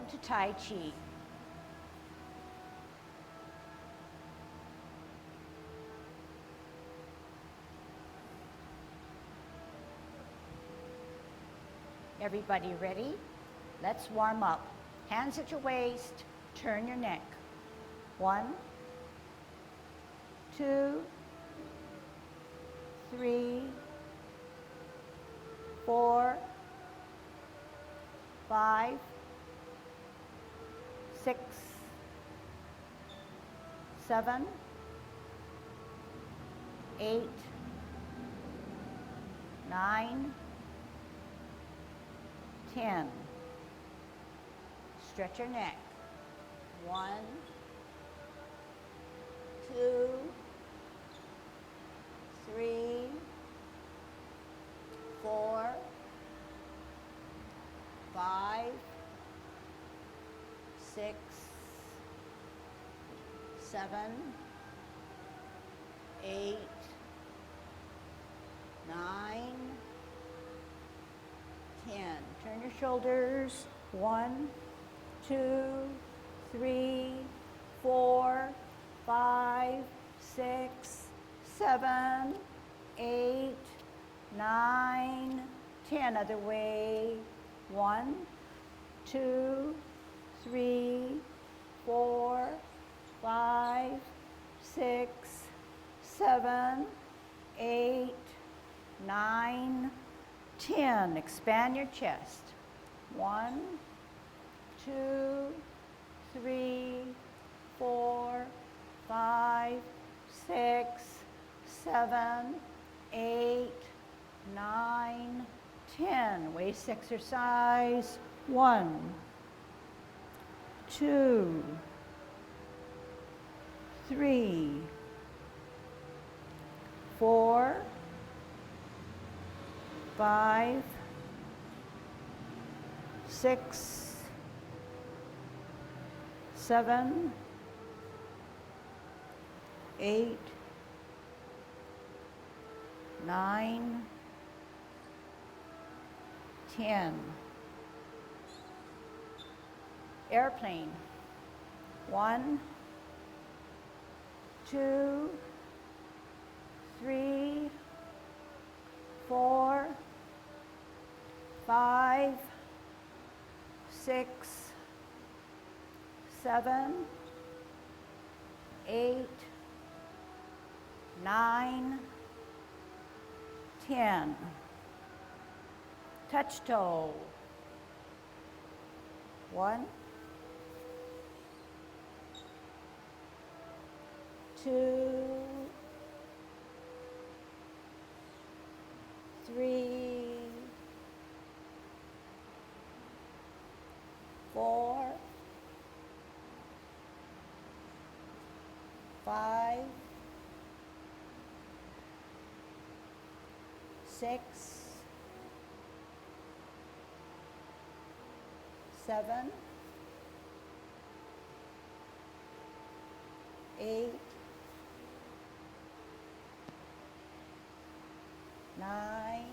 to Tai Chi. Everybody ready? Let's warm up. Hands at your waist, turn your neck. 1, 2, 3, 4, 5, 6, 7, 8, 9, 10. Stretch your neck. 1, 2, 3, 4, 5, 6, 7, 8, 9, 10. Turn your shoulders. 1, 2, 3, 4, 5, 6, 7, 8, 9, 10. Other way. 1, 2, 3, 4, 5, 6, 7, 8, 9, 10. Expand your chest. 1, 2, 3, 4, 5, 6, 7, 8, 9, 10. Waist exercise. 1, 2, 3, 4, 5, 6, 7, 8, 9, 10. Airplane. 1, 2, 3, 4, 5, 6, 7, 8, 9, 10. Touch toe. 1, 2, 3, 4, 5, 6, 7, 8, 9,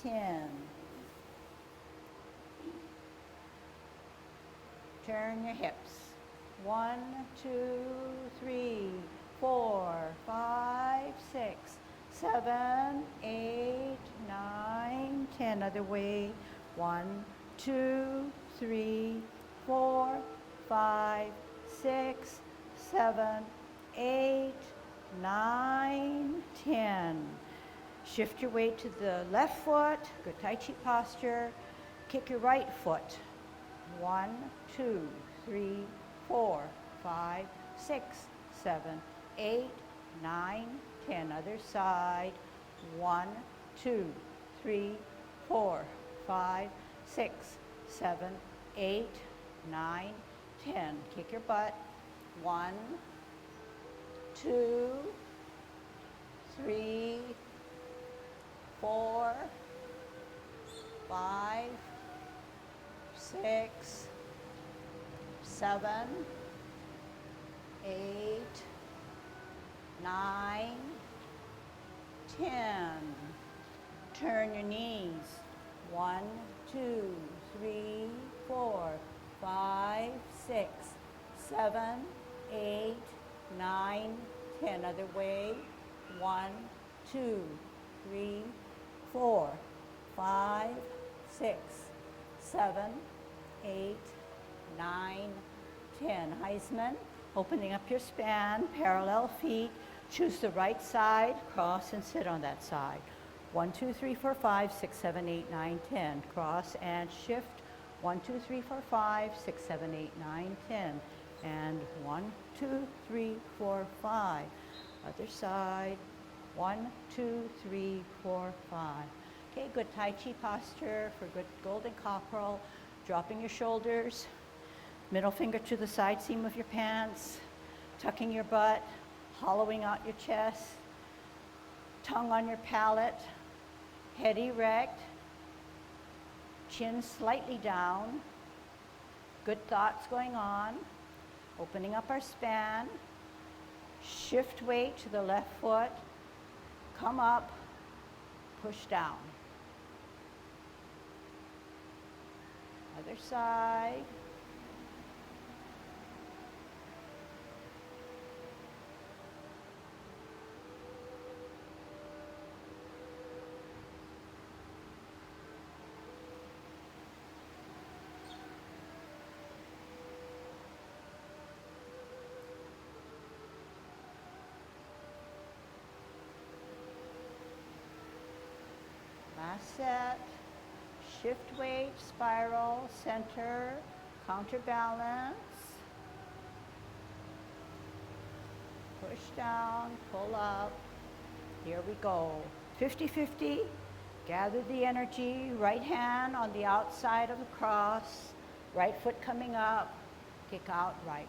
10. Turn your hips. 1, 2, 3, 4, 5, 6, 7, 8, 9, 10. Other way. 1, 2, 3, 4, 5, 6, 7, 8, 9, 10. Shift your weight to the left foot. Good Tai Chi posture. Kick your right foot. 1, 2, 3, 4, 5, 6, 7, 8, 9, 10. Other side. 1, 2, 3, 4, 5, 6, 7, 8, 9, 10. Kick your butt. 1, 2, 3, 4, 5, 6, 7, 8, 9, 10. Turn your knees. 1, 2, 3, 4, 5, 6, 7, 8, 9, 10. Other way. 1, 2, 3, 4, 5, 6, 7, 8, 9, 10. Heisman, opening up your span, parallel feet. Choose the right side, cross and sit on that side. 1, 2, 3, 4, 5, 6, 7, 8, 9, 10. Cross and shift. 1, 2, 3, 4, 5, 6, 7, 8, 9, 10. And 1, 2, 3, 4, 5. Other side. 1, 2, 3, 4, 5. Okay, good Tai Chi posture for good golden cockerel. Dropping your shoulders. Middle finger to the side seam of your pants. Tucking your butt. Hollowing out your chest. Tongue on your palate. Head erect. Chin slightly down. Good thoughts going on. Opening up our span. Shift weight to the left foot. Come up. Push down. Other side. Last set. Shift weight, spiral, center, counterbalance. Push down, pull up. Here we go. 50-50. Gather the energy. Right hand on the outside of the cross. Right foot coming up. Kick out right.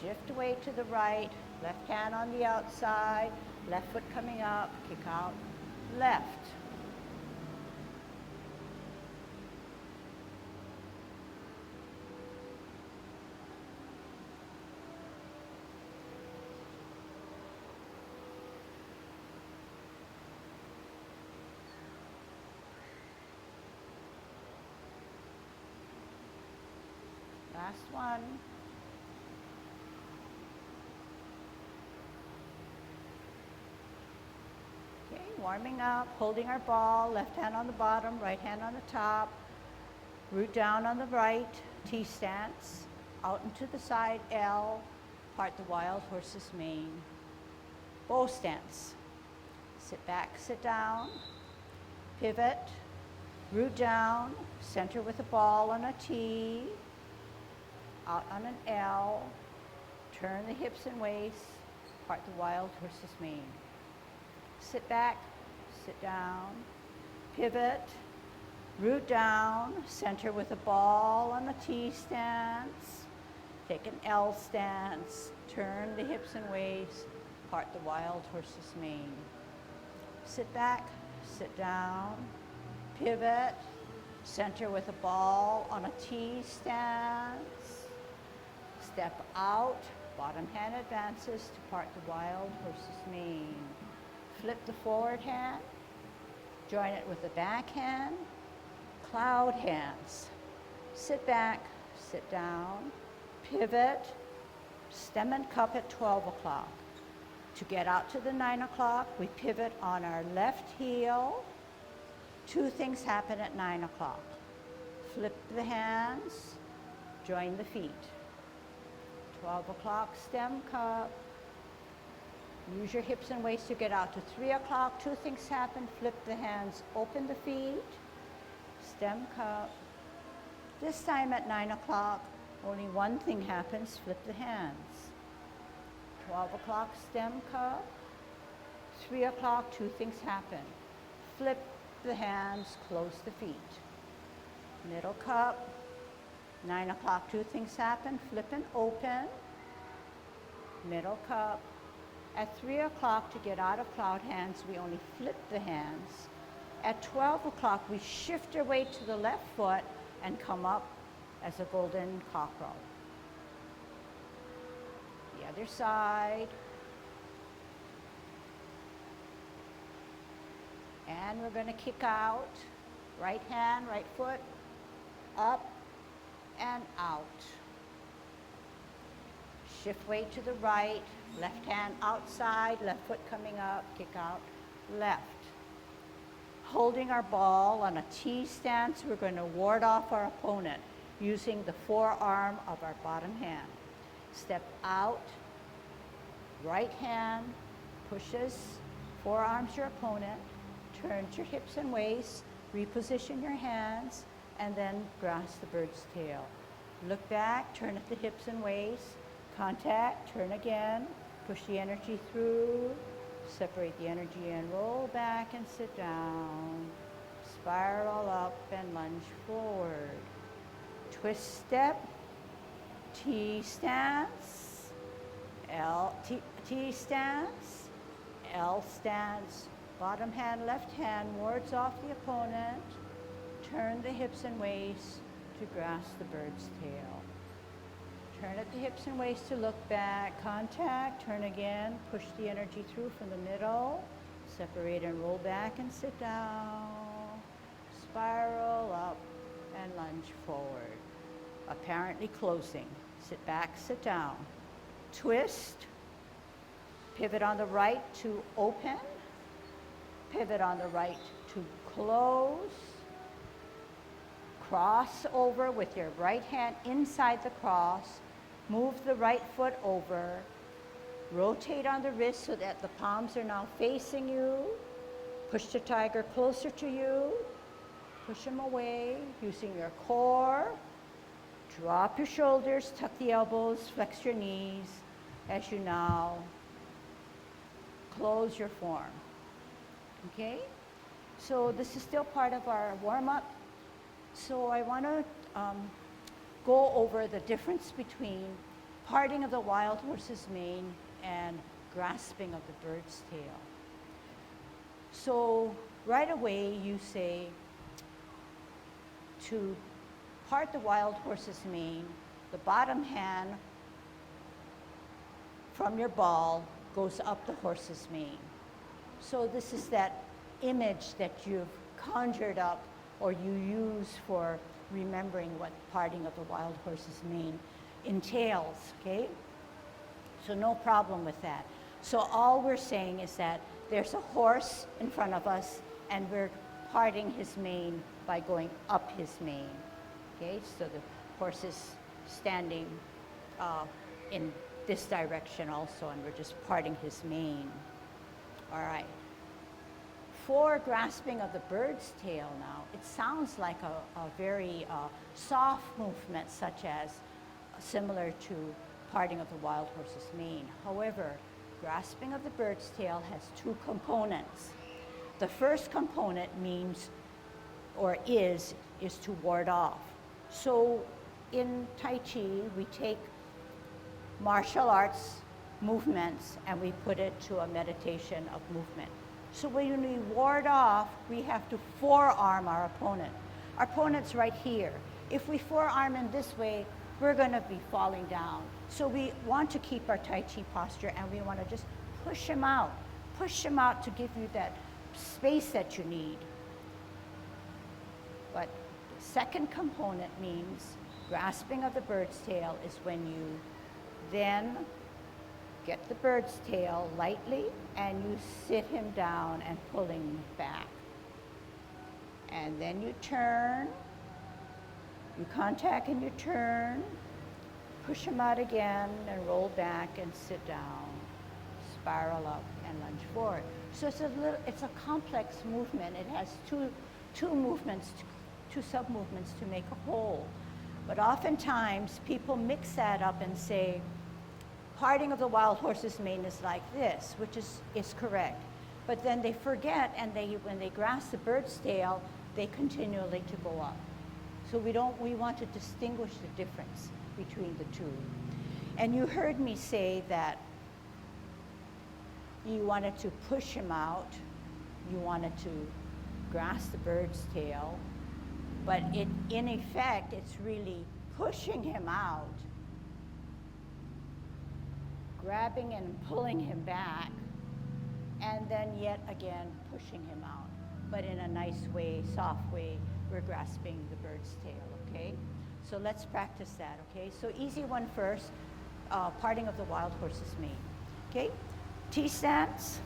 Shift weight to the right. Left hand on the outside. Left foot coming up. Kick out left. Last one. Okay, warming up, holding our ball, left hand on the bottom, right hand on the top. Root down on the right, T stance. Out into the side, L. Part the wild horse's mane. Bow stance. Sit back, sit down. Pivot. Root down, center with a ball on a T. Out on an L, turn the hips and waist, part the wild horse's mane. Sit back, sit down, pivot, root down, center with a ball on the T stance, take an L stance, turn the hips and waist, part the wild horse's mane. Sit back, sit down, pivot, center with a ball on a T stance. Step out, bottom hand advances to part the wild horse's mane. Flip the forward hand, join it with the back hand, cloud hands. Sit back, sit down, pivot, stem and cup at 12 o'clock. To get out to the 9 o'clock, we pivot on our left heel. Two things happen at 9 o'clock. Flip the hands, join the feet. 12 o'clock, stem cup. Use your hips and waist to get out to 3 o'clock. Two things happen. Flip the hands, open the feet, stem cup. This time at 9 o'clock, only one thing happens. Flip the hands. 12 o'clock, stem cup. 3 o'clock, two things happen. Flip the hands, close the feet. Middle cup. 9 o'clock, two things happen. Flip and open. Middle cup. At 3 o'clock, to get out of cloud hands, we only flip the hands. At 12 o'clock, we shift our weight to the left foot and come up as a golden cockerel. The other side. And we're going to kick out. Right hand, right foot, up and out. Shift weight to the right, left hand outside, left foot coming up, kick out, left. Holding our ball on a T stance, we're going to ward off our opponent using the forearm of our bottom hand. Step out, right hand pushes, forearms your opponent, turns your hips and waist, reposition your hands, and then grasp the bird's tail. Look back, turn at the hips and waist, contact, turn again, push the energy through, separate the energy and roll back and sit down. Spiral up and lunge forward. Twist step, T stance, T stance, L stance. Bottom hand, left hand wards off the opponent. Turn the hips and waist to grasp the bird's tail. Turn at the hips and waist to look back. Contact, turn again. Push the energy through from the middle. Separate and roll back and sit down. Spiral up and lunge forward. Apparently closing. Sit back, sit down. Twist. Pivot on the right to open. Pivot on the right to close. Cross over with your right hand inside the cross. Move the right foot over. Rotate on the wrist so that the palms are now facing you. Push the tiger closer to you. Push him away using your core. Drop your shoulders, tuck the elbows, flex your knees as you now close your form. Okay? So this is still part of our warm-up. So I want to go over the difference between parting of the wild horse's mane and grasping of the bird's tail. So right away you say to part the wild horse's mane, the bottom hand from your ball goes up the horse's mane. So this is that image that you've conjured up or you use for remembering what parting of the wild horse's mane entails, okay? So no problem with that. So all we're saying is that there's a horse in front of us and we're parting his mane by going up his mane, okay? So the horse is standing in this direction also and we're just parting his mane. All right. For grasping of the bird's tail now, it sounds like a very soft movement, such as similar to parting of the wild horse's mane. However, grasping of the bird's tail has two components. The first component means, or is to ward off. So in Tai Chi, we take martial arts movements and we put it to a meditation of movement. So when we ward off, we have to forearm our opponent. Our opponent's right here. If we forearm him this way, we're going to be falling down. So we want to keep our Tai Chi posture and we want to just push him out. Push him out to give you that space that you need. But the second component means grasping of the bird's tail is when you then get the bird's tail lightly and you sit him down and pulling him back. And then you turn, you contact and you turn, push him out again and roll back and sit down, spiral up and lunge forward. So it's a complex movement. It has two movements, two sub-movements to make a whole. But oftentimes people mix that up and say, parting of the wild horse's mane is like this, which is correct. But then they forget, and when they grasp the bird's tail, they continually to go up. So we want to distinguish the difference between the two. And you heard me say that you wanted to push him out, you wanted to grasp the bird's tail, but in effect, it's really pushing him out, grabbing and pulling him back, and then yet again pushing him out. but in a nice way, soft way, we're grasping the bird's tail, okay? So let's practice that, okay? So easy one first, parting of the wild horse's mane, okay? T-stance,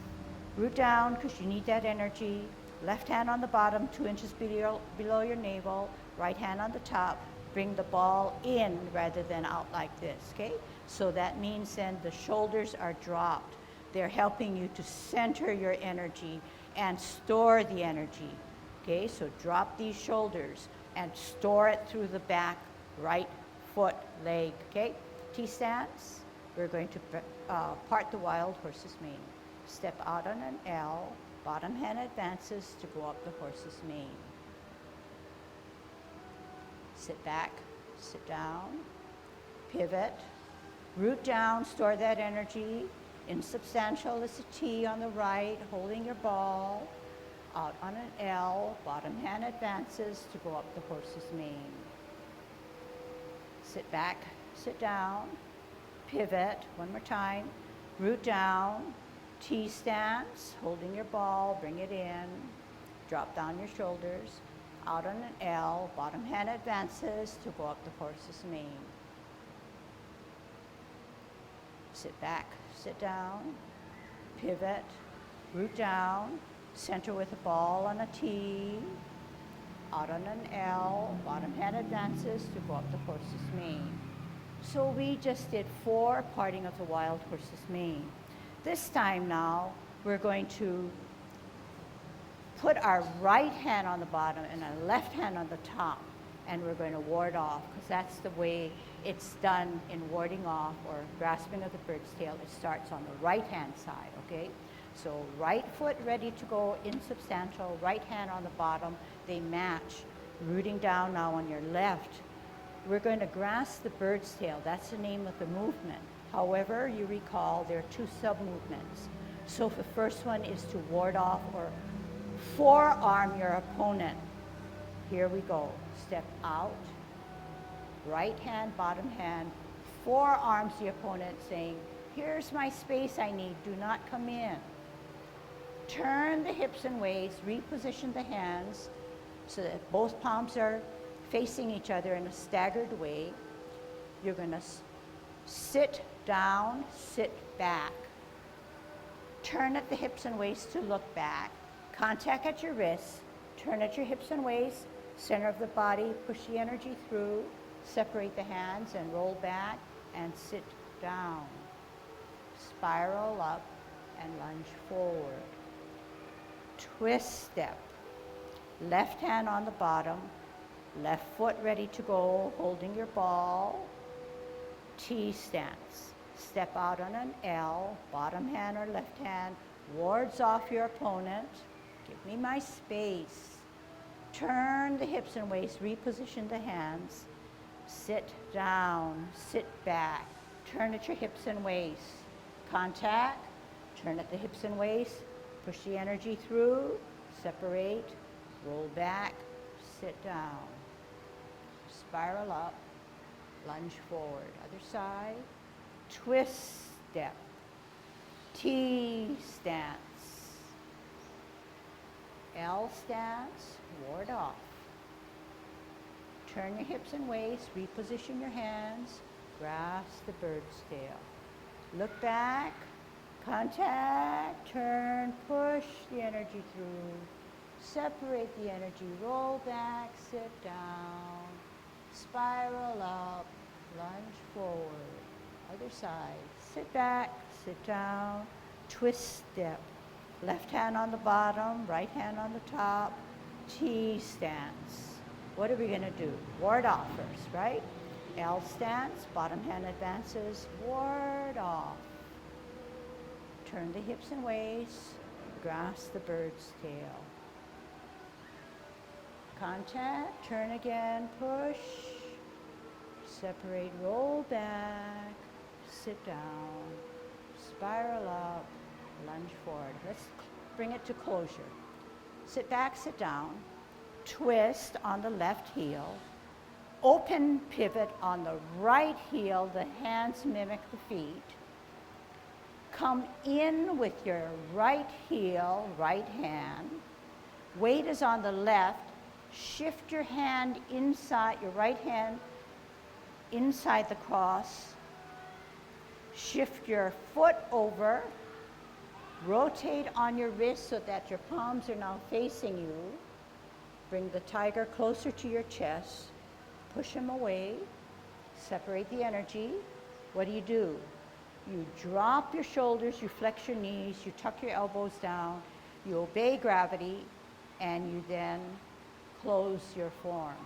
root down because you need that energy. Left hand on the bottom, 2 inches below your navel, right hand on the top. Bring the ball in rather than out like this, okay? So that means then the shoulders are dropped. They're helping you to center your energy and store the energy, okay? So drop these shoulders and store it through the back, right foot, leg, okay? T-stance, we're going to part the wild horse's mane. Step out on an L, bottom hand advances to go up the horse's mane. Sit back, sit down, pivot, root down, store that energy. Insubstantial is a T on the right, holding your ball. Out on an L, bottom hand advances to go up the horse's mane. Sit back, sit down, pivot, one more time, root down, T stance, holding your ball, bring it in, drop down your shoulders. Out on an L, bottom hand advances to go up the horse's mane. Sit back, sit down, pivot, root down, center with a ball on a T. Out on an L, bottom hand advances to go up the horse's mane. So we just did 4 parting of the wild horse's mane. This time now, we're going to put our right hand on the bottom and our left hand on the top, and we're going to ward off, because that's the way it's done in warding off or grasping of the bird's tail. It starts on the right hand side, okay? So right foot ready to go, insubstantial, right hand on the bottom, they match. Rooting down now on your left. We're going to grasp the bird's tail. That's the name of the movement. However, you recall there are 2 sub-movements. So the first one is to ward off or forearm your opponent. Here we go. Step out, right hand, bottom hand, forearms the opponent saying, here's my space I need, do not come in. Turn the hips and waist, reposition the hands so that both palms are facing each other in a staggered way. You're going to sit down, sit back. Turn at the hips and waist to look back. Contact at your wrists. Turn at your hips and waist. Center of the body, push the energy through. Separate the hands and roll back and sit down. Spiral up and lunge forward. Twist step. Left hand on the bottom. Left foot ready to go, holding your ball. T stance. Step out on an L, bottom hand or left hand, wards off your opponent. Give me my space. Turn the hips and waist, reposition the hands. Sit down, sit back. Turn at your hips and waist. Contact, turn at the hips and waist. Push the energy through, separate, roll back, sit down. Spiral up, lunge forward. Other side. Twist step. T stance. L stance, ward off. Turn your hips and waist, reposition your hands, grasp the bird's tail. Look back, contact, turn, push the energy through, separate the energy, roll back, sit down, spiral up, lunge forward. Other side. Sit back, sit down, twist step. Left hand on the bottom, right hand on the top, T stance. What are we going to do? Ward off first, right? L stance, bottom hand advances, ward off. Turn the hips and waist, grasp the bird's tail. Contact, turn again, push, separate, roll back, sit down, spiral up, lunge forward. Let's bring it to closure. Sit back, sit down, twist on the left heel, open pivot on the right heel, the hands mimic the feet. Come in with your right heel, right hand, Weight is on the left. Shift your hand inside, your right hand inside the cross. Shift your foot over. Rotate on your wrist so that your palms are now facing you. Bring the tiger closer to your chest. Push him away. Separate the energy. What do? You drop your shoulders, you flex your knees, you tuck your elbows down, you obey gravity, and you then close your form.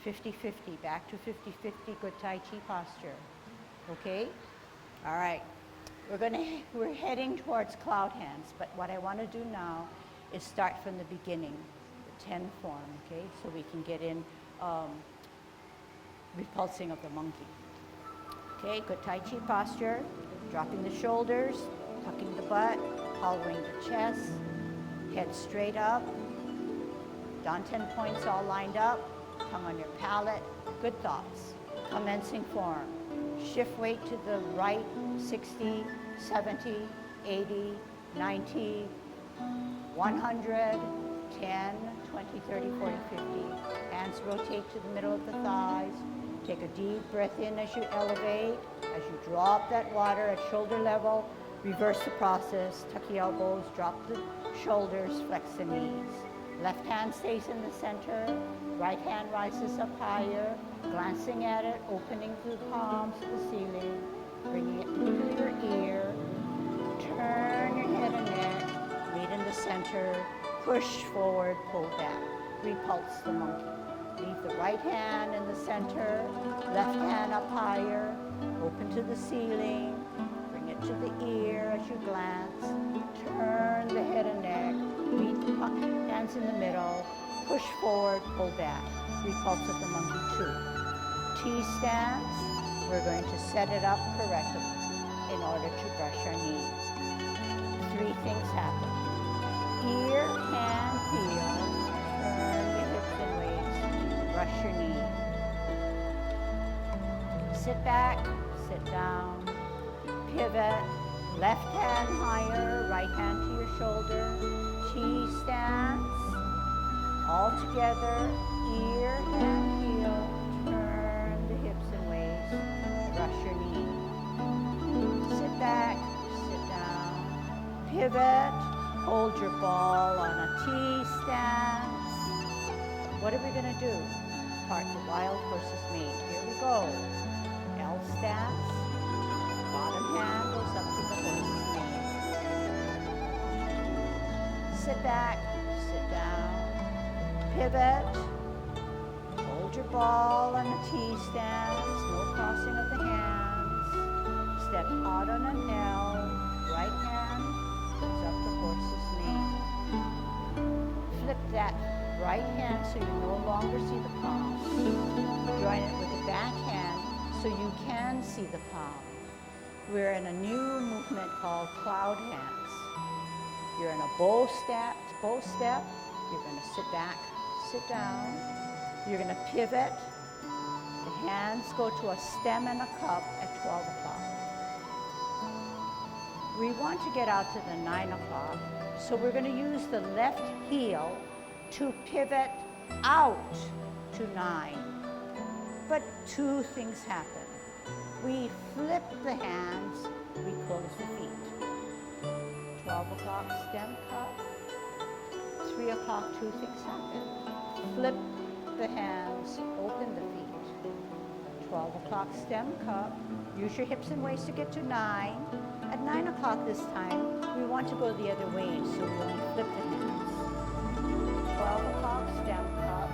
50-50, back to 50-50, good Tai Chi posture. Okay? All right. We're heading towards cloud hands, but what I want to do now is start from the beginning, the 10 form, okay? So we can get in repulsing of the monkey. Okay, good Tai Chi posture, dropping the shoulders, tucking the butt, hollowing the chest, head straight up, down 10 points all lined up, tongue on your palate, good thoughts. Commencing form, shift weight to the right, 60, 70, 80, 90, 100, 10, 20, 30, 40, 50. Hands rotate to the middle of the thighs. Take a deep breath in as you elevate. As you drop that water at shoulder level, reverse the process. Tuck the elbows, drop the shoulders, flex the knees. Left hand stays in the center. Right hand rises up higher, glancing at it, opening the palms to the ceiling, bringing it to your ear. Turn your head and neck, meet in the center, push forward, pull back. Repulse the monkey. Leave the right hand in the center, left hand up higher, open to the ceiling, bring it to the ear as you glance, turn the head and neck, meet the hands in the middle, push forward, pull back. Repulse of the monkey 2. T stance, we're going to set it up correctly in order to brush our knee. 3 things happen. Ear, hand, heel, turn the hips and waist, brush your knee. Sit back, sit down, pivot, left hand higher, right hand to your shoulder, T stance, all together, ear, hand, heel, turn the hips and waist, brush your knee. Sit back, sit down, pivot, hold your ball on a T stance. What are we going to do? Part the wild horse's mane. Here we go. L stance. Bottom hand goes up to the horse's mane. Sit back, sit down, pivot, hold your ball on a T stance, no crossing of the hands. Step out on an L, right hand goes up the horse's mane. Flip that right hand so you no longer see the palm. Join it with the back hand so you can see the palm. We're in a new movement called cloud hands. You're in a bow step. You're going to sit back, sit down. You're going to pivot. The hands go to a stem and a cup at 12 o'clock. We want to get out to the 9 o'clock, so we're going to use the left heel to pivot out to 9. But 2 things happen. We flip the hands, we close the feet. 12 o'clock, stem cup. 3 o'clock, 2 things happen. Flip the hands, open the feet. 12 o'clock, stem cup. Use your hips and waist to get to 9. At 9 o'clock this time, we want to go the other way, so we only flip the hands. 12 o'clock, stem cup.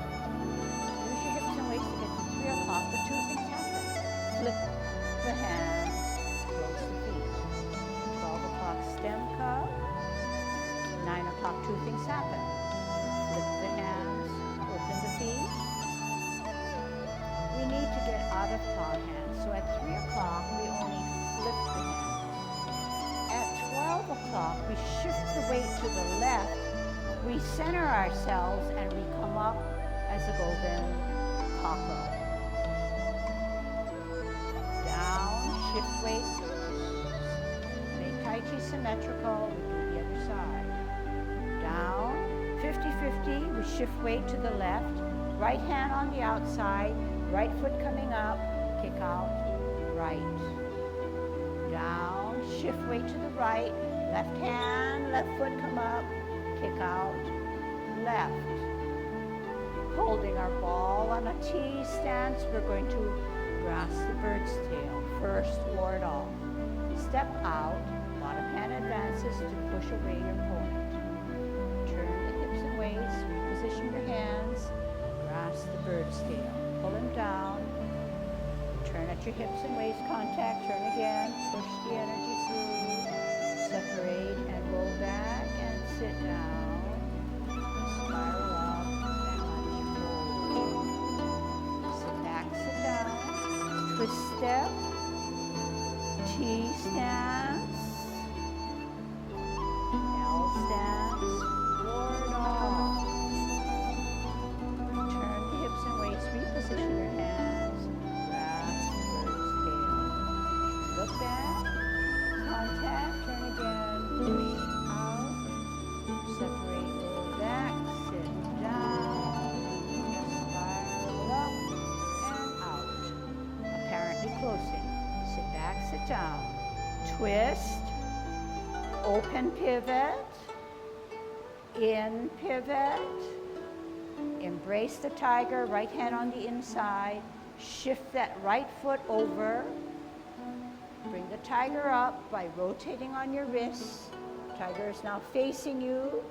Use your hips and waist to get to 3 o'clock, but 2 things happen. Flip the hands, close the feet. 12 o'clock, stem cup. 9 o'clock, 2 things happen. Flip the hands, open the feet. We need to get out of cloud hands, so at 3 o'clock, we only flip the hands. At 12 o'clock, we shift the weight to the left. We center ourselves and we come up as a golden cockroach. Down, shift weight. Make Tai Chi symmetrical. We do the other side. Down, 50-50 50-50, we shift weight to the left, right hand on the outside, right foot coming up, kick out, right. Down, shift weight to the right, left hand, left foot come up, kick out, left. Holding our ball on a T stance, we're going to grasp the bird's tail. First, ward off. Step out, bottom hand advances to push away your opponent. Turn the hips and waist, reposition your hands, grasp the bird's tail. Pull him down, turn at your hips and waist contact, turn again, push the energy through, separate and roll back and sit down, spiral up and fold. Sit back, sit down, twist step, T stance, L stance, ward off. Turn the hips and waist, reposition your hands, grasp the bird's tail. Look back, contact, turn again, push out, separate, roll back, sit down, spiral up and out. Apparently closing. Sit back, sit down. Twist, open pivot, in pivot, embrace the tiger, right hand on the inside, shift that right foot over, bring the tiger up by rotating on your wrists. Tiger is now facing you,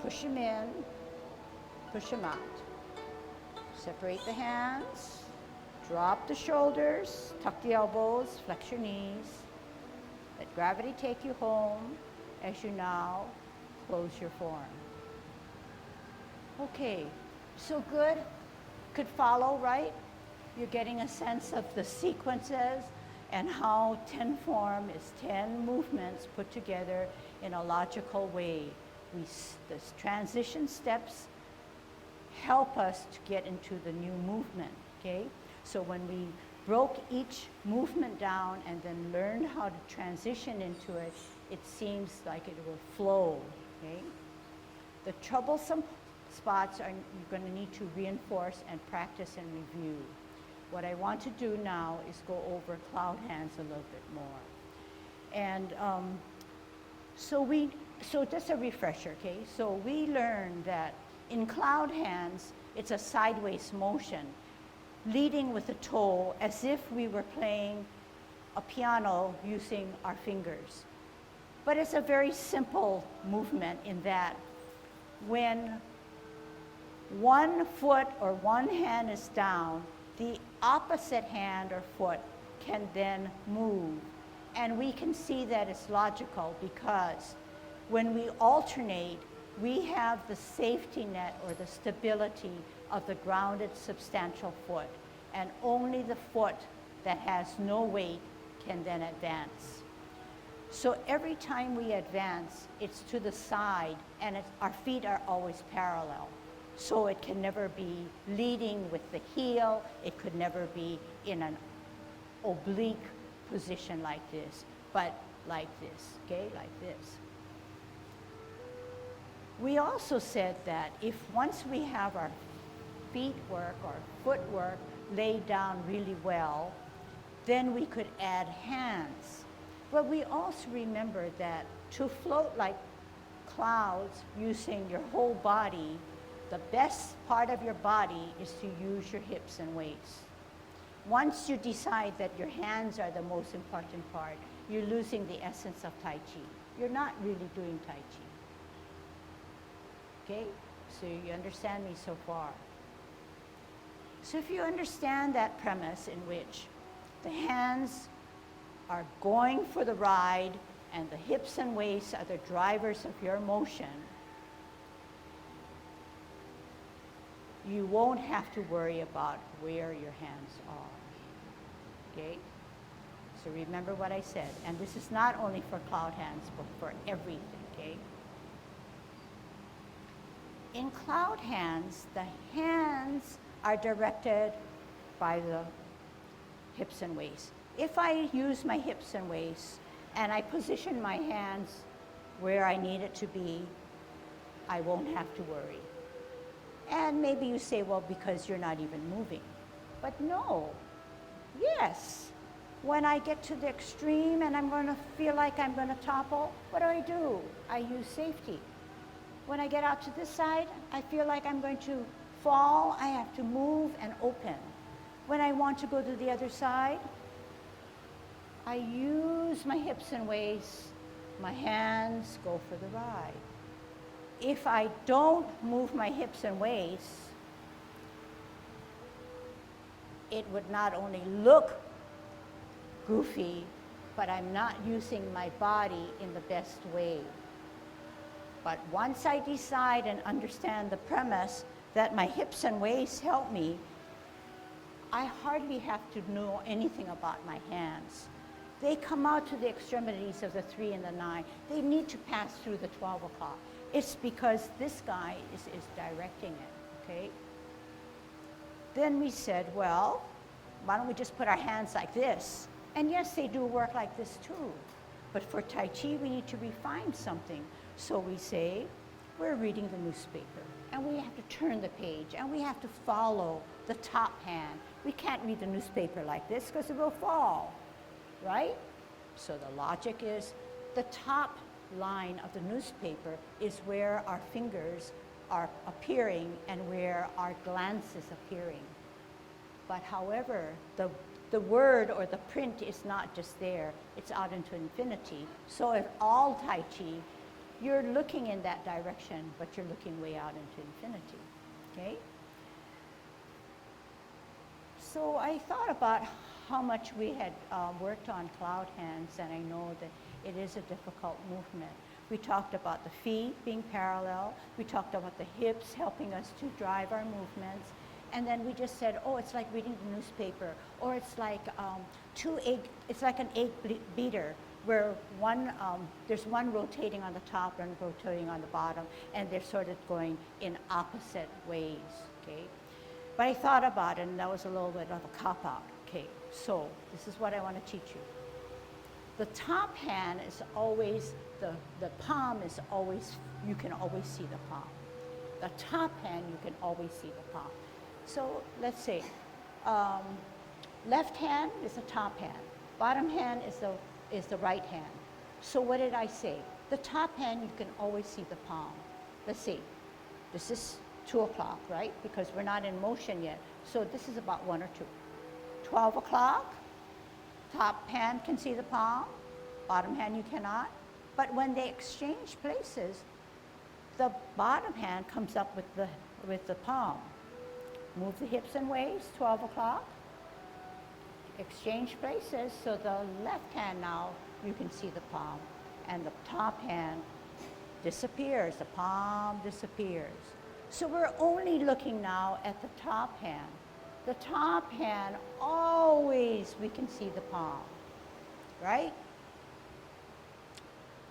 push him in, push him out. Separate the hands, drop the shoulders, tuck the elbows, flex your knees. Let gravity take you home as you now close your form. Okay, so good. Could follow, right? You're getting a sense of the sequences and how 10 form is 10 movements put together in a logical way. The transition steps help us to get into the new movement, okay? So when we broke each movement down and then learned how to transition into it, it seems like it will flow, okay? The troublesome spots are you're going to need to reinforce and practice and review. What I want to do now is go over cloud hands a little bit more. And so just a refresher, okay? So we learned that in cloud hands, it's a sideways motion, leading with the toe as if we were playing a piano using our fingers. But it's a very simple movement in that when one foot or one hand is down, the opposite hand or foot can then move. And we can see that it's logical because when we alternate, we have the safety net or the stability of the grounded substantial foot, and only the foot that has no weight can then advance. So every time we advance, it's to the side, and our feet are always parallel. So it can never be leading with the heel, it could never be in an oblique position like this, but like this, okay, like this. We also said that if once we have our feet work or footwork laid down really well, then we could add hands. But we also remember that to float like clouds using your whole body, the best part of your body is to use your hips and waist. Once you decide that your hands are the most important part, you're losing the essence of Tai Chi. You're not really doing Tai Chi. Okay? So you understand me so far. So if you understand that premise in which the hands are going for the ride and the hips and waist are the drivers of your motion, you won't have to worry about where your hands are, okay? So remember what I said, and this is not only for cloud hands, but for everything, okay? In cloud hands, the hands are directed by the hips and waist. If I use my hips and waist and I position my hands where I need it to be, I won't have to worry. And maybe you say, well, because you're not even moving. But no, yes. When I get to the extreme and I'm going to feel like I'm going to topple, what do? I use safety. When I get out to this side, I feel like I'm going to fall, I have to move and open. When I want to go to the other side, I use my hips and waists, my hands go for the ride. If I don't move my hips and waists, it would not only look goofy, but I'm not using my body in the best way. But once I decide and understand the premise that my hips and waists help me, I hardly have to know anything about my hands. They come out to the extremities of the 3 and the 9. They need to pass through the 12 o'clock. It's because this guy is directing it, okay? Then we said, well, why don't we just put our hands like this? And yes, they do work like this too. But for Tai Chi, we need to refine something. So we say, we're reading the newspaper, and we have to turn the page, and we have to follow the top hand. We can't read the newspaper like this because it will fall, right? So the logic is the top line of the newspaper is where our fingers are appearing and where our glance is appearing. But however, the word or the print is not just there, it's out into infinity. So if all Tai Chi, you're looking in that direction, but you're looking way out into infinity, okay? So I thought about how much we had worked on cloud hands, and I know that it is a difficult movement. We talked about the feet being parallel. We talked about the hips helping us to drive our movements. And then we just said, oh, it's like reading the newspaper, or it's like it's like an egg beater, where there's one rotating on the top and rotating on the bottom, and they're sort of going in opposite ways, okay? But I thought about it, and that was a little bit of a cop-out, okay? So this is what I want to teach you. The top hand is always, the palm is always, you can always see the palm. The top hand, you can always see the palm. So let's say, left hand is the top hand. Bottom hand is the right hand. So what did I say? The top hand, you can always see the palm. Let's see, this is 2 o'clock, right? Because we're not in motion yet. So this is about 1 or 2. 12 o'clock, top hand can see the palm, bottom hand you cannot. But when they exchange places, the bottom hand comes up with the palm. Move the hips and waists, 12 o'clock. Exchange places, so the left hand now, you can see the palm. And the top hand disappears, the palm disappears. So we're only looking now at the top hand. The top hand, always we can see the palm, right?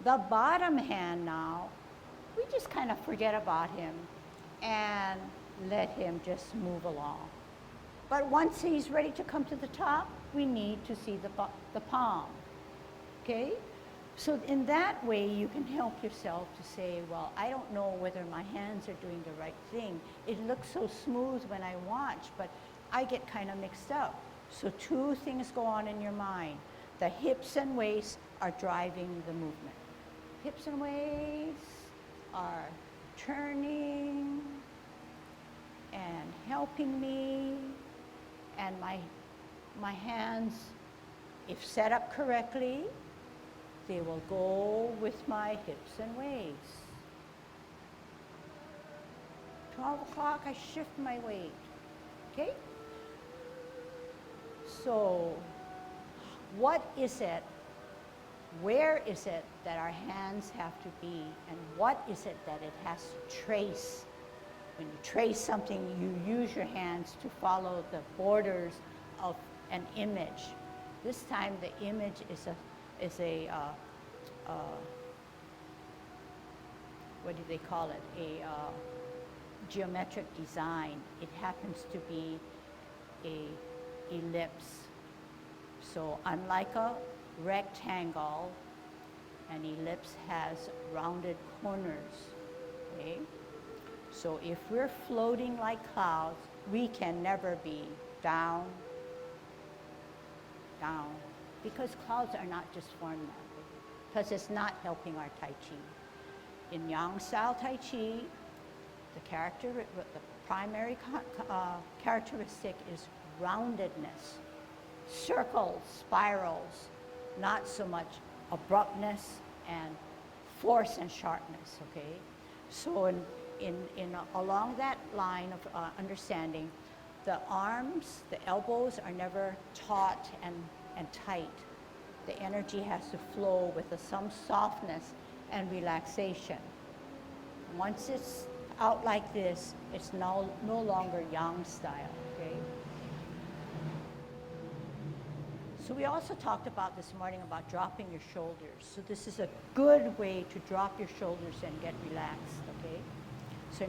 The bottom hand now, we just kind of forget about him and let him just move along. But once he's ready to come to the top, we need to see the palm, okay? So in that way, you can help yourself to say, well, I don't know whether my hands are doing the right thing. It looks so smooth when I watch, but I get kind of mixed up. So 2 things go on in your mind. The hips and waists are driving the movement. Hips and waists are turning and helping me, and my hands, if set up correctly, they will go with my hips and waists. 12 o'clock, I shift my weight, okay? So what is it, where is it that our hands have to be, and what is it that it has to trace? When you trace something, you use your hands to follow the borders of an image. This time the image is a what do they call it? A geometric design. It happens to be a ellipse. So unlike a rectangle, an ellipse has rounded corners, okay? So if we're floating like clouds, we can never be down, down, because clouds are not just formed that way, because it's not helping our Tai Chi. In Yang style Tai Chi, the primary characteristic is roundedness, circles, spirals, not so much abruptness and force and sharpness, okay? So along that line of understanding, the arms, the elbows are never taut and tight. The energy has to flow with some softness and relaxation. Once it's out like this, it's no longer Yang style, okay? So we also talked about this morning about dropping your shoulders. So this is a good way to drop your shoulders and get relaxed, okay? So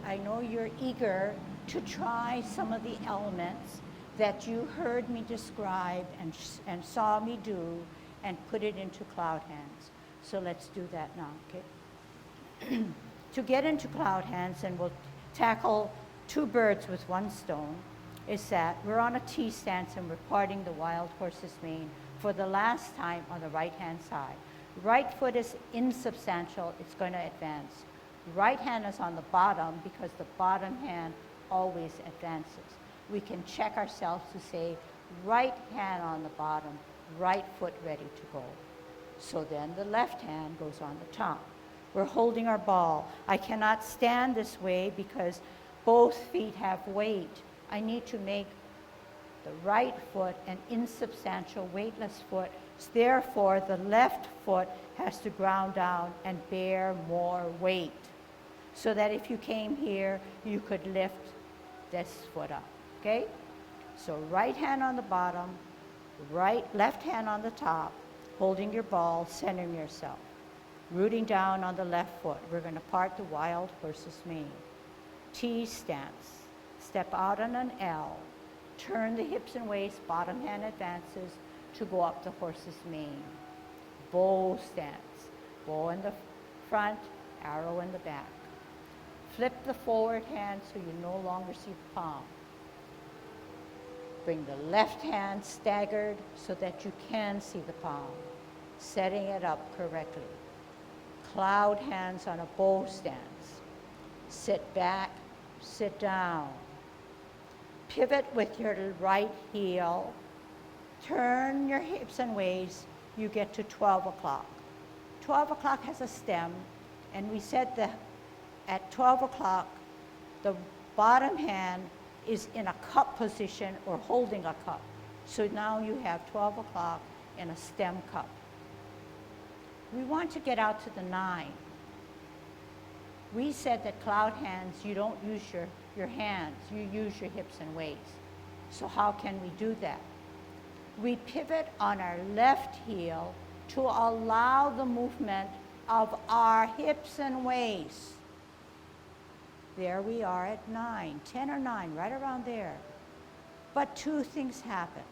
I know you're eager to try some of the elements that you heard me describe and saw me do and put it into cloud hands. So let's do that now, okay? To get into cloud hands, and we'll tackle two birds with one stone, is that we're on a T stance and we're parting the wild horse's mane for the last time on the right-hand side. Right foot is insubstantial, it's going to advance. Right hand is on the bottom because the bottom hand always advances. We can check ourselves to say, right hand on the bottom, right foot ready to go. So then the left hand goes on the top. We're holding our ball. I cannot stand this way because both feet have weight. I need to make the right foot an insubstantial, weightless foot. Therefore, the left foot has to ground down and bear more weight, so that if you came here, you could lift this foot up, okay? So right hand on the bottom, left hand on the top, holding your ball, centering yourself. Rooting down on the left foot, we're going to part the wild horse's mane. T stance. Step out on an L. Turn the hips and waist, bottom hand advances to go up the horse's mane. Bow stance. Bow in the front, arrow in the back. Flip the forward hand so you no longer see the palm. Bring the left hand staggered so that you can see the palm, setting it up correctly. Cloud hands on a bow stance. Sit back, sit down. Pivot with your right heel. Turn your hips and waist. You get to 12 o'clock. 12 o'clock has a stem, and we said that at 12 o'clock, the bottom hand is in a cup position or holding a cup. So now you have 12 o'clock in a stem cup. We want to get out to the 9. We said that cloud hands, you don't use your hands, you use your hips and waist. So how can we do that? We pivot on our left heel to allow the movement of our hips and waist. There we are at 9, 10 or 9, right around there. But two things happen.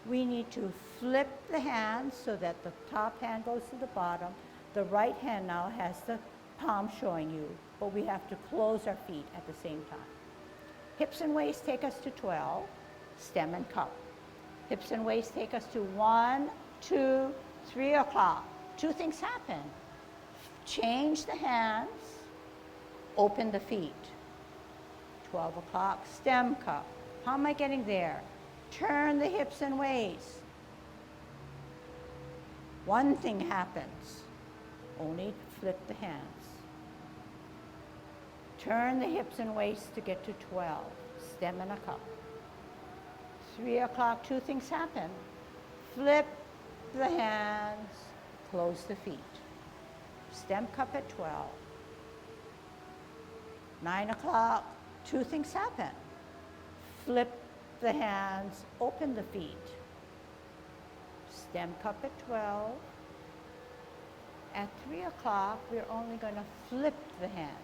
We need to flip the hands so that the top hand goes to the bottom. The right hand now has the palm showing you, but we have to close our feet at the same time. Hips and waist take us to 12, stem and cup. Hips and waist take us to 1, 2, 3 o'clock. Two things happen. Change the hands, open the feet. 12 o'clock, stem cup. How am I getting there? Turn the hips and waist. One thing happens. Only flip the hands. Turn the hips and waist to get to 12. Stem and a cup. 3 o'clock, two things happen. Flip the hands, close the feet. Stem cup at 12. 9 o'clock, two things happen. Flip the hands, open the feet. Stem cup at 12. At 3 o'clock, we're only going to flip the hands.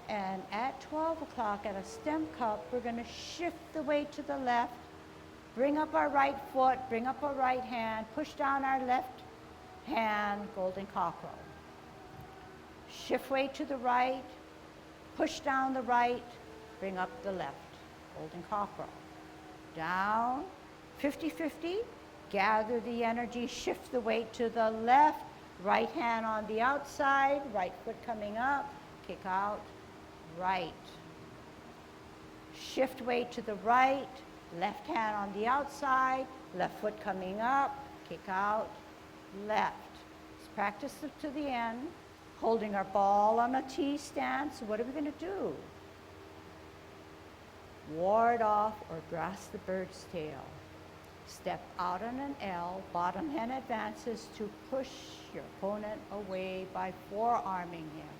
And at 12 o'clock, at a stem cup, we're going to shift the weight to the left, bring up our right foot, bring up our right hand, push down our left hand, golden cockerel. Shift weight to the right, push down the right, bring up the left, holding cockerel. Down, 50-50, gather the energy, shift the weight to the left, right hand on the outside, right foot coming up, kick out, right. Shift weight to the right, left hand on the outside, left foot coming up, kick out, left. Let's practice it to the end, holding our ball on a T stance. What are we going to do? Ward off or grasp the bird's tail. Step out on an L, bottom hand advances to push your opponent away by forearming him.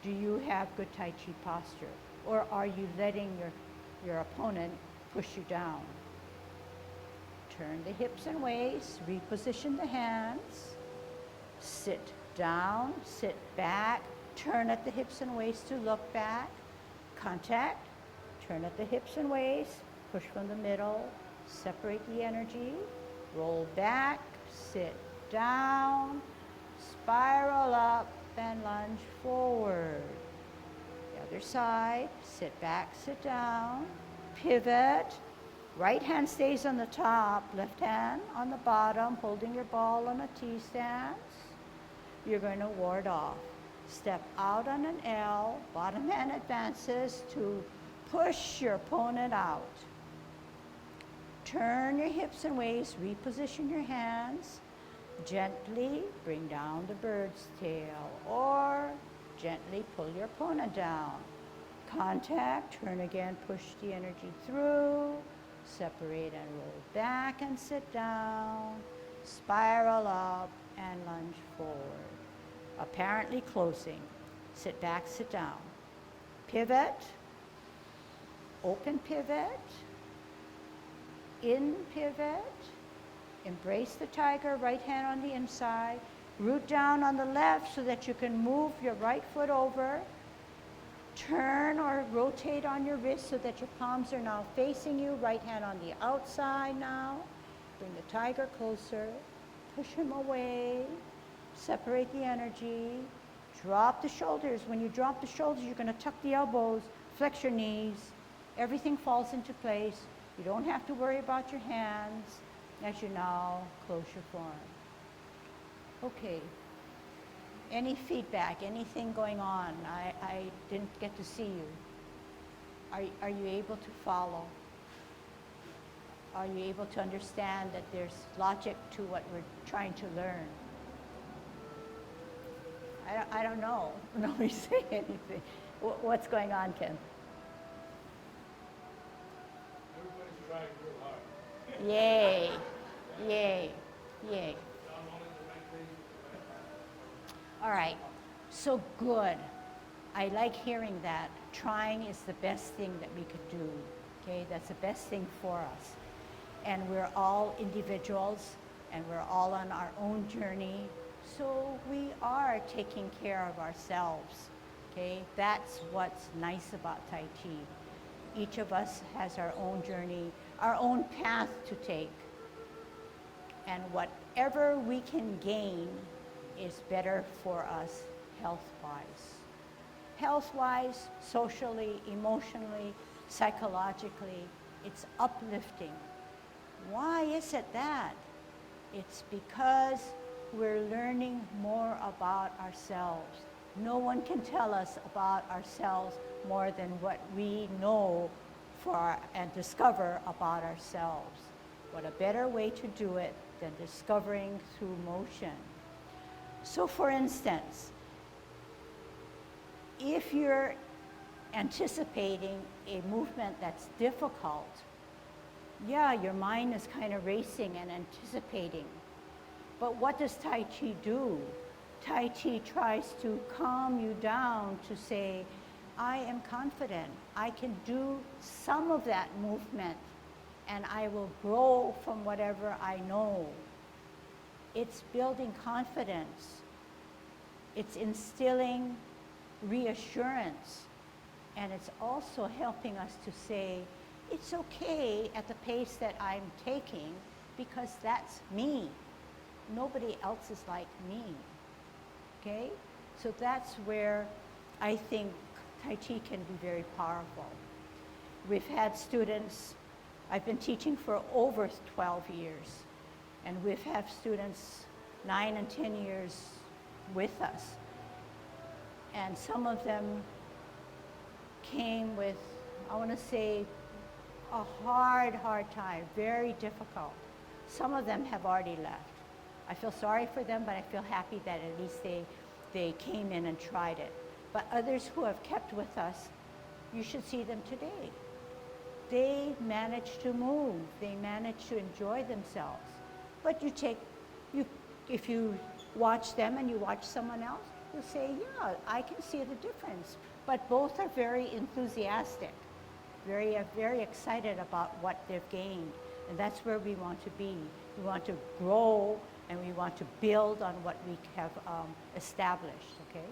Do you have good Tai Chi posture? Or are you letting your opponent push you down? Turn the hips and waist, reposition the hands, sit down, sit back, turn at the hips and waist to look back, contact, turn at the hips and waist, push from the middle, separate the energy, roll back, sit down, spiral up and lunge forward. The other side, sit back, sit down, pivot, right hand stays on the top, left hand on the bottom, holding your ball on a T stance. You're going to ward off. Step out on an L, bottom hand advances to push your opponent out. Turn your hips and waist, reposition your hands. Gently bring down the bird's tail or gently pull your opponent down. Contact, turn again, push the energy through, separate and roll back and sit down, spiral up and lunge forward. Apparently closing. Sit back, sit down. Pivot, open pivot, in pivot, embrace the tiger, right hand on the inside, root down on the left so that you can move your right foot over, turn or rotate on your wrist so that your palms are now facing you, right hand on the outside now, bring the tiger closer, push him away, separate the energy, drop the shoulders. When you drop the shoulders, you're going to tuck the elbows, flex your knees, everything falls into place. You don't have to worry about your hands as you now close your forearm. Okay. Any feedback, anything going on? I didn't get to see you. Are you able to follow? Are you able to understand that there's logic to what we're trying to learn? I don't know. Nobody say anything. What's going on, Ken? Everybody's trying real hard. Yay, yay, yay. All right, so good. I like hearing that. Trying is the best thing that we could do, okay? That's the best thing for us. And we're all individuals, and we're all on our own journey, so we are taking care of ourselves, okay? That's what's nice about Tai Chi. Each of us has our own journey, our own path to take. And whatever we can gain is better for us health-wise. Health-wise, socially, emotionally, psychologically, it's uplifting. Why is it that? It's because we're learning more about ourselves. No one can tell us about ourselves more than what we know and discover about ourselves. What a better way to do it than discovering through motion. So for instance, if you're anticipating a movement that's difficult, yeah, your mind is kind of racing and anticipating. But what does Tai Chi do? Tai Chi tries to calm you down to say, I am confident. I can do some of that movement and I will grow from whatever I know. It's building confidence. It's instilling reassurance. And it's also helping us to say, it's okay at the pace that I'm taking because that's me. Nobody else is like me, okay? So that's where I think Tai Chi can be very powerful. We've had students, I've been teaching for over 12 years, and we've had students 9 and 10 years with us. And some of them came with, I want to say, a hard time, very difficult. Some of them have already left. I feel sorry for them, but I feel happy that at least they came in and tried it. But others who have kept with us, you should see them today. They managed to move. They managed to enjoy themselves. But if you watch them and you watch someone else, you'll say, yeah, I can see the difference. But both are very enthusiastic, very excited about what they've gained. And that's where we want to be. We want to grow and we want to build on what we have established, okay?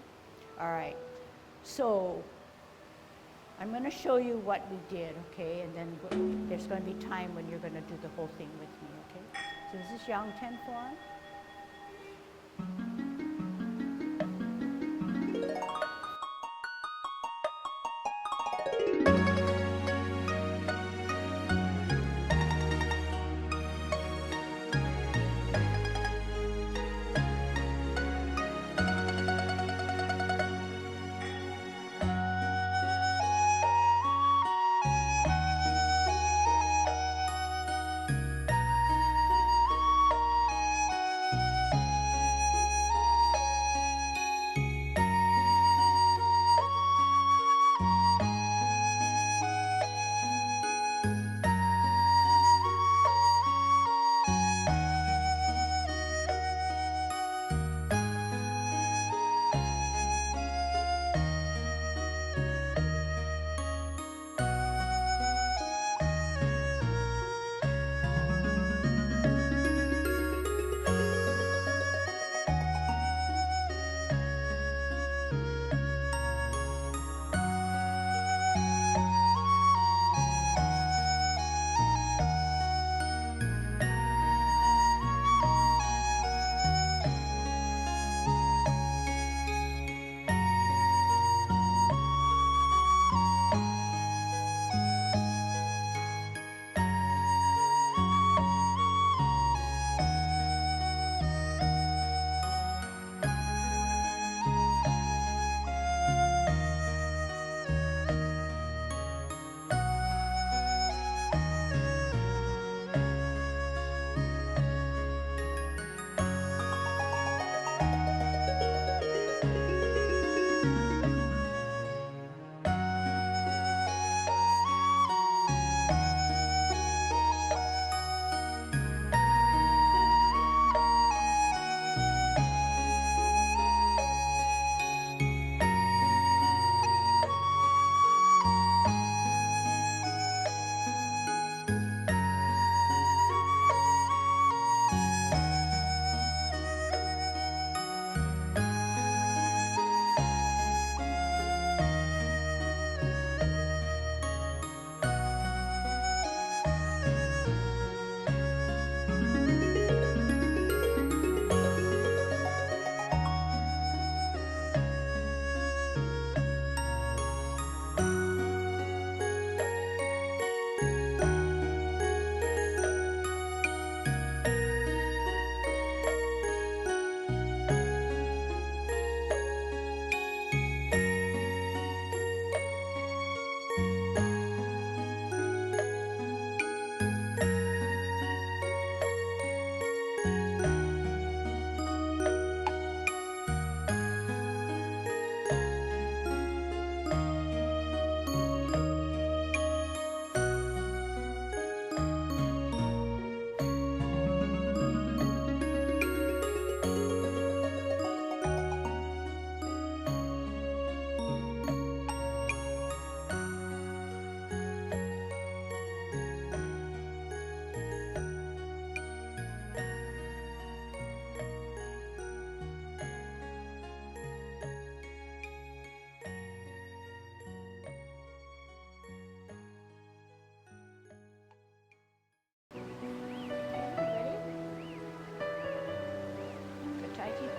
All right, so I'm going to show you what we did, okay? And then there's going to be time when you're going to do the whole thing with me, okay? So this is Yang Ten form.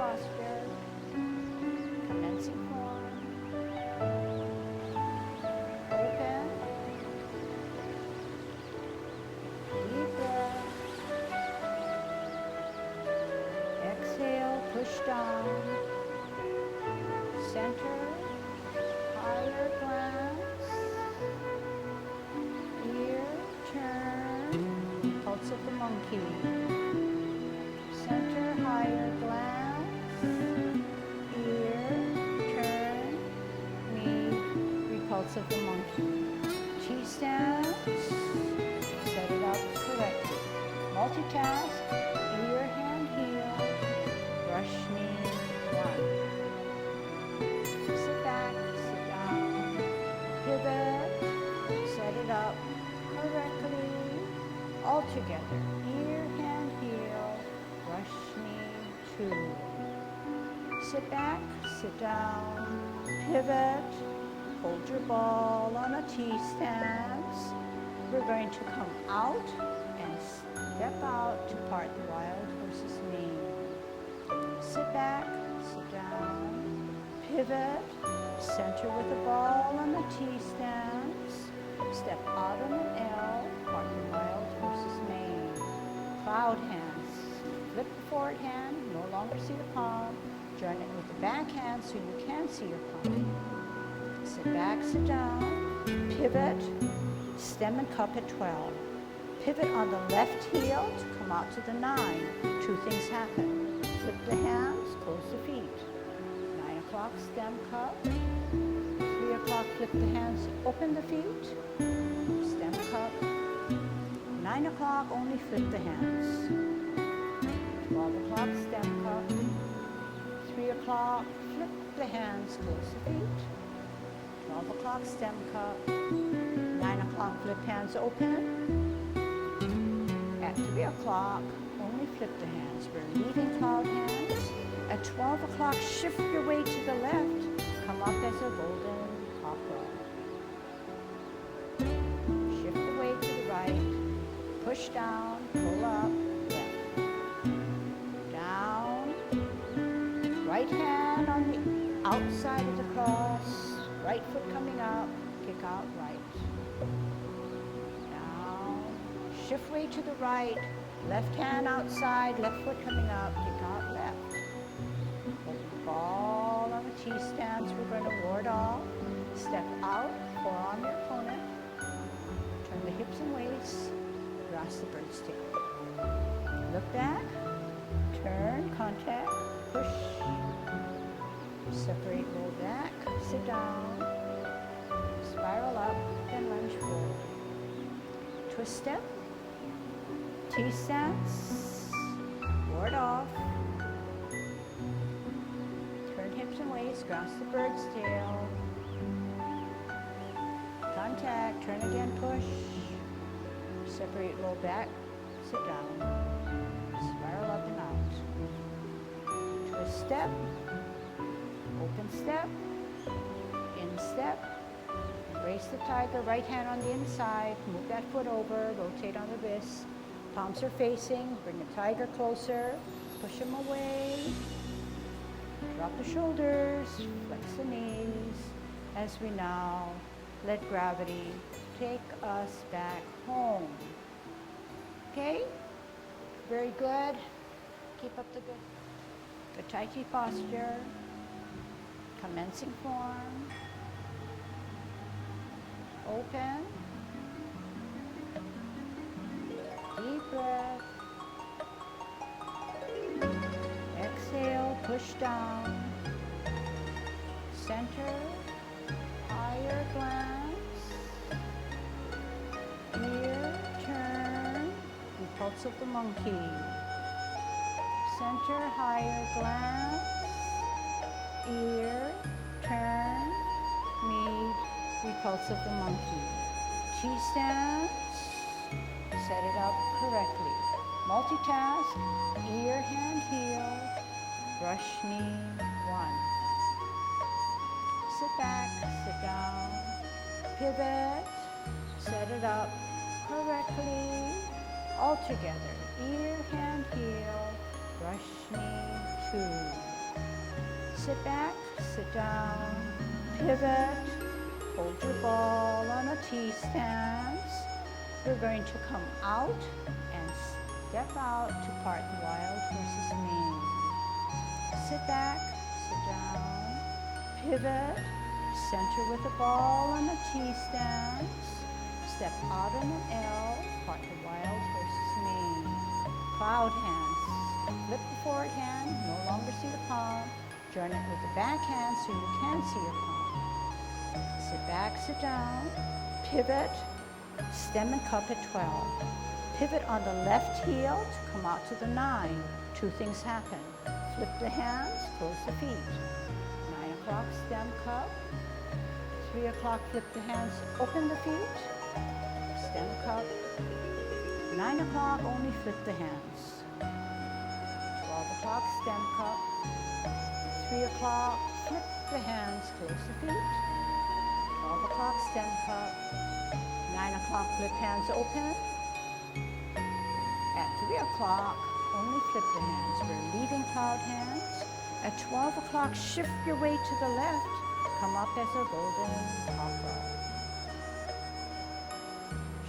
posture, come push down, center, higher glance, ear, turn, pulse of the monkey, center, higher glance, ear, turn, knee, repulse of the monkey, T-stance, set it up correctly, multitask, ear, hand, heel, brush, knee, one. Sit back, sit down, pivot, set it up correctly, all together, ear, hand, heel, brush, knee, two. Sit back, sit down, pivot, hold your ball on a T-stance. We're going to come out and step out to part the wild horse's mane. Sit back, sit down, pivot, center with the ball on the T-stance, step out on an L, part the wild horse's mane. Cloud hands, flip the forward hand, no longer see the palm, join it with the back hand so you can see your palm. Sit back, sit down, pivot, stem and cup at 12. Pivot on the left heel to come out to the 9. Two things happen. Flip the hands, close the feet. 9 o'clock, stem cup. 3 o'clock, flip the hands, open the feet. Stem cup. 9 o'clock, only flip the hands. 12 o'clock, stem cup. 3 o'clock, flip the hands, close the feet. 12 o'clock, stem cup. 9 o'clock, flip hands open. At 3 o'clock, only flip the hands. We're leaving cloud hands. At 12 o'clock, shift your weight to the left. Come up as a golden cockerel. Shift the weight to the right. Push down, pull up, left. Down. Right hand on the outside of the cross. Right foot coming up, kick out right. Down, shift weight to the right, left hand outside, left foot coming up, kick out left. Hold the ball on the T-stance, we're going to ward off. Step out, forearm your opponent. Turn the hips and waist, grasp the bird's tail. Look back, turn, contact, push. Separate, roll back, sit down, spiral up, then lunge forward. Twist step, T-stance, ward off, turn hips and waist, grasp the bird's tail, contact, turn again, push, separate, roll back, sit down, spiral up and out. Twist step, open step, in step, embrace the tiger, right hand on the inside, move that foot over, rotate on the wrist, palms are facing, bring the tiger closer, push him away, drop the shoulders, flex the knees, as we now let gravity take us back home. Okay? Very good. Keep up the good Tai Chi posture. Commencing form, open, deep breath, exhale, push down, center, higher glance, ear, turn, repulse of the monkey, center, higher glance, ear, turn, knee, repulse of the monkey. T-stance, set it up correctly. Multitask, ear, hand, heel, brush, knee, one. Sit back, sit down, pivot, set it up correctly. All together, ear, hand, heel, brush, knee, two. Sit back, sit down, pivot, hold your ball on a T-stance. We're going to come out and step out to part the wild horse's mane. sit back, sit down, pivot, center with the ball on the T-stance, step out on an L, part the wild horse's mane, cloud hands, flip the forward hand, no longer see the palm, join it with the back hand so you can see your palm. Sit back, sit down, pivot, stem and cup at 12. Pivot on the left heel to come out to the 9. Two things happen. Flip the hands, close the feet. 9 o'clock, stem cup. 3 o'clock, flip the hands, open the feet. Stem cup. 9 o'clock, only flip the hands. 12 o'clock, stem cup. 3 o'clock, flip the hands, close the feet. 12 o'clock, stem cup. 9 o'clock, flip hands open. At 3 o'clock, only flip the hands. We're leaving cloud hands. At 12 o'clock, shift your weight to the left. Come up as a golden cockerel.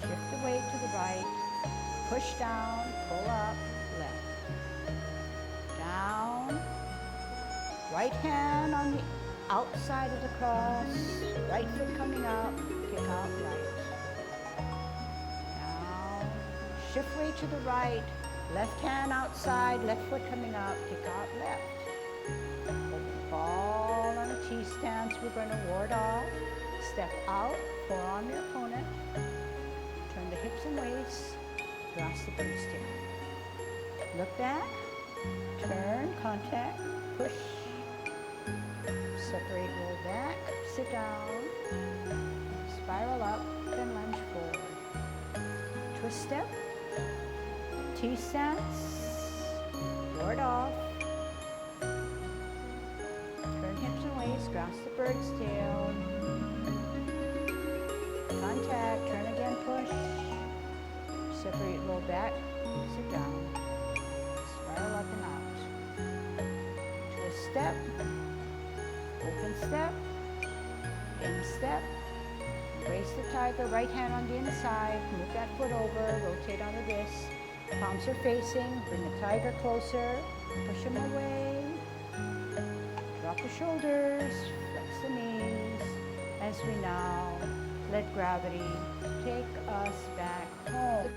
Shift the weight to the right. Push down, pull up, left. Down. Right hand on the outside of the cross. Right foot coming up, kick out right. Shift weight to the right, left hand outside, left foot coming up, kick out left. Open the ball on a T-stance, we're going to ward off. Step out, forearm your opponent. Turn the hips and waist, grasp the bird stick. Look back, turn, contact, push. Separate, roll back, sit down. Spiral up, then lunge forward. Twist step. T-stance, ward off, turn hips and waist, grasp the bird's tail, contact, turn again, push, separate, roll back, sit down, spiral up and out, twist step, open step, in step, embrace the tiger, right hand on the inside, move that foot over, rotate on the wrist. Palms are facing, bring the tiger closer, push him away, drop the shoulders, flex the knees, as we now let gravity take us back home.